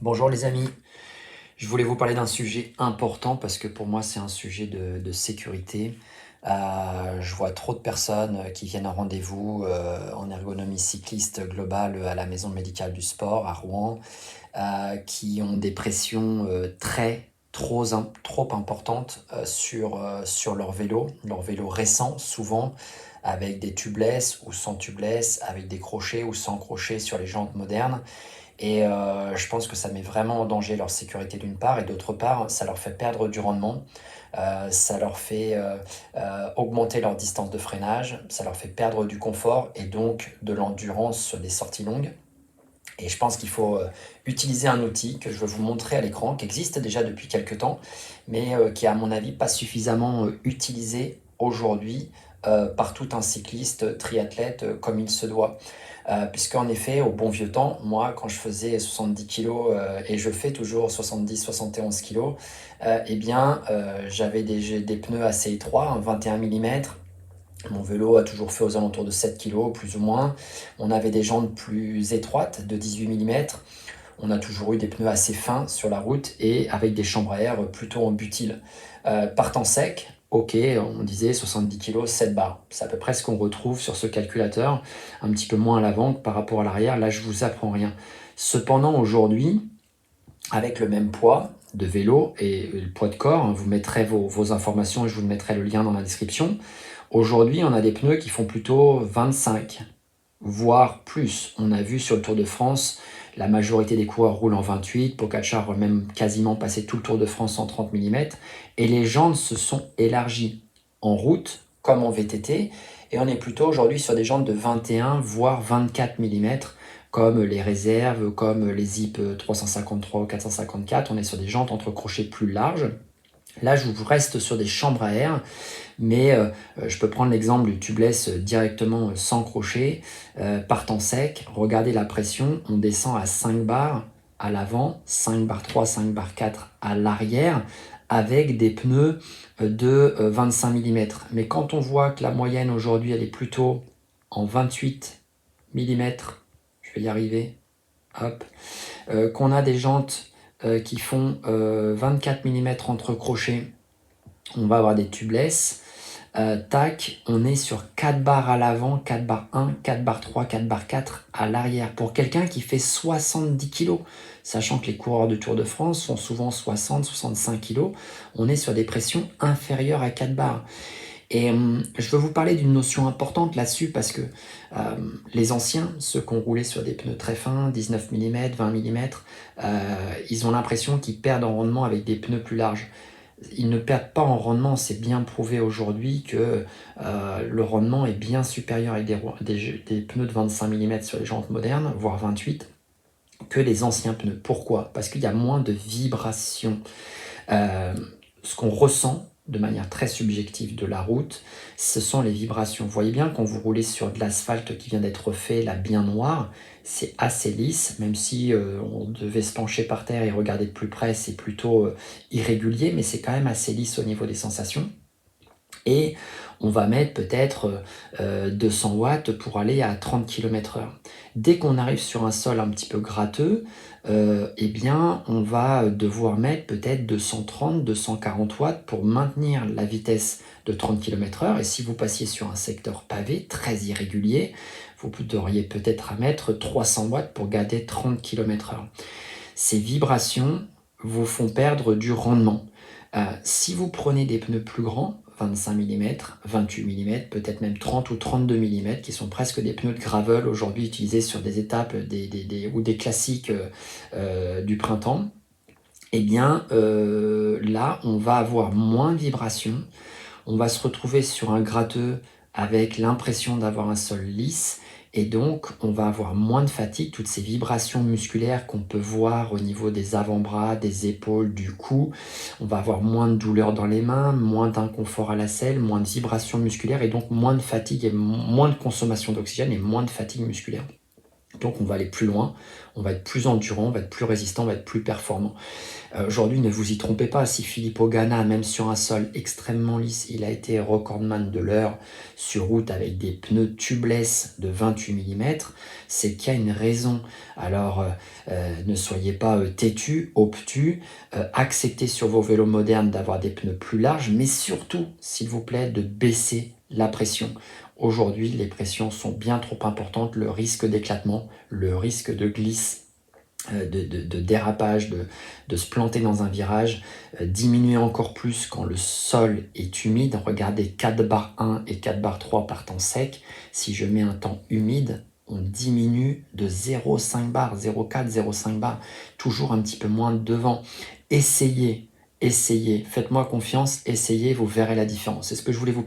Bonjour les amis, je voulais vous parler d'un sujet important parce que pour moi c'est un sujet de sécurité. Je vois trop de personnes qui viennent en rendez-vous en ergonomie cycliste globale à la maison médicale du sport à Rouen, qui ont des pressions trop importantes sur leur vélo récent souvent, avec des tubeless ou sans tubeless, avec des crochets ou sans crochets sur les jantes modernes. Et je pense que ça met vraiment en danger leur sécurité d'une part, et d'autre part, ça leur fait perdre du rendement, ça leur fait augmenter leur distance de freinage, ça leur fait perdre du confort et donc de l'endurance sur des sorties longues. Et je pense qu'il faut utiliser un outil que je vais vous montrer à l'écran, qui existe déjà depuis quelques temps, mais qui est à mon avis pas suffisamment utilisé aujourd'hui par tout un cycliste triathlète comme il se doit. Puisqu'en effet, au bon vieux temps, moi, quand je faisais 70 kilos et je fais toujours 70-71 kilos, eh bien, j'avais des pneus assez étroits, hein, 21 mm. Mon vélo a toujours fait aux alentours de 7 kilos, plus ou moins. On avait des jantes plus étroites, de 18 mm. On a toujours eu des pneus assez fins sur la route et avec des chambres à air plutôt en butyle. Partant sec, ok, on disait 70 kg, 7 bars. C'est à peu près ce qu'on retrouve sur ce calculateur, un petit peu moins à l'avant que par rapport à l'arrière. Là, je vous apprends rien. Cependant, aujourd'hui, avec le même poids de vélo et le poids de corps, hein, vous mettrez vos informations et je vous mettrai le lien dans la description. Aujourd'hui, on a des pneus qui font plutôt 25, voire plus. On a vu sur le Tour de France, la majorité des coureurs roulent en 28, Pogacar a même quasiment passé tout le Tour de France en 30 mm, et les jantes se sont élargies en route comme en VTT, et on est plutôt aujourd'hui sur des jantes de 21 voire 24 mm, comme les réserves, comme les Zip 353 ou 454, on est sur des jantes entre crochets plus larges. Là, je vous reste sur des chambres à air, mais je peux prendre l'exemple du tubeless directement sans crochet, partant sec, regardez la pression, on descend à 5 bars à l'avant, 5 bars 3, 5 bars 4 à l'arrière, avec des pneus de 25 mm. Mais quand on voit que la moyenne aujourd'hui, elle est plutôt en 28 mm, je vais y arriver, hop, qu'on a des jantes qui font 24 mm entre crochets, on va avoir des tubeless. Tac, on est sur 4 barres à l'avant, 4 barres 1, 4 barres 3, 4 barres 4 à l'arrière. Pour quelqu'un qui fait 70 kg, sachant que les coureurs de Tour de France font souvent 60-65 kg, on est sur des pressions inférieures à 4 barres. Et je veux vous parler d'une notion importante là-dessus parce que les anciens, ceux qui ont roulé sur des pneus très fins, 19 mm, 20 mm, ils ont l'impression qu'ils perdent en rendement avec des pneus plus larges. Ils ne perdent pas en rendement, c'est bien prouvé aujourd'hui que le rendement est bien supérieur avec des pneus de 25 mm sur les jantes modernes, voire 28, que les anciens pneus. Pourquoi? Parce qu'il y a moins de vibrations. Ce qu'on ressent de manière très subjective de la route, ce sont les vibrations. Vous voyez bien quand vous roulez sur de l'asphalte qui vient d'être fait, là bien noir, c'est assez lisse, même si on devait se pencher par terre et regarder de plus près, c'est plutôt irrégulier, mais c'est quand même assez lisse au niveau des sensations. Et on va mettre peut-être 200 watts pour aller à 30 km/h. Dès qu'on arrive sur un sol un petit peu gratteux, eh bien, on va devoir mettre peut-être 230, 240 watts pour maintenir la vitesse de 30 km/h. Et si vous passiez sur un secteur pavé très irrégulier, vous devriez peut-être à mettre 300 watts pour garder 30 km/h. Ces vibrations vous font perdre du rendement. Si vous prenez des pneus plus grands, 25 mm, 28 mm, peut-être même 30 ou 32 mm, qui sont presque des pneus de gravel aujourd'hui utilisés sur des étapes ou des classiques du printemps, eh bien là, on va avoir moins de vibrations, on va se retrouver sur un gratteux avec l'impression d'avoir un sol lisse, et donc on va avoir moins de fatigue, toutes ces vibrations musculaires qu'on peut voir au niveau des avant-bras, des épaules, du cou. On va avoir moins de douleur dans les mains, moins d'inconfort à la selle, moins de vibrations musculaires et donc moins de fatigue et moins de consommation d'oxygène et moins de fatigue musculaire. Donc on va aller plus loin, on va être plus endurant, on va être plus résistant, on va être plus performant. Aujourd'hui, ne vous y trompez pas, si Filippo Ganna, même sur un sol extrêmement lisse, il a été recordman de l'heure sur route avec des pneus tubeless de 28 mm, c'est qu'il y a une raison. Alors ne soyez pas têtus, obtus, acceptez sur vos vélos modernes d'avoir des pneus plus larges, mais surtout, s'il vous plaît, de baisser la pression. Aujourd'hui, les pressions sont bien trop importantes, le risque d'éclatement, le risque de glisse, de dérapage, de se planter dans un virage, diminuer encore plus quand le sol est humide. Regardez 4 bar 1 et 4 bar 3 par temps sec. Si je mets un temps humide, on diminue de 0,5 bar, 0,4, 0,5 bar, toujours un petit peu moins devant. Essayez, faites-moi confiance, essayez, vous verrez la différence. C'est ce que je voulais vous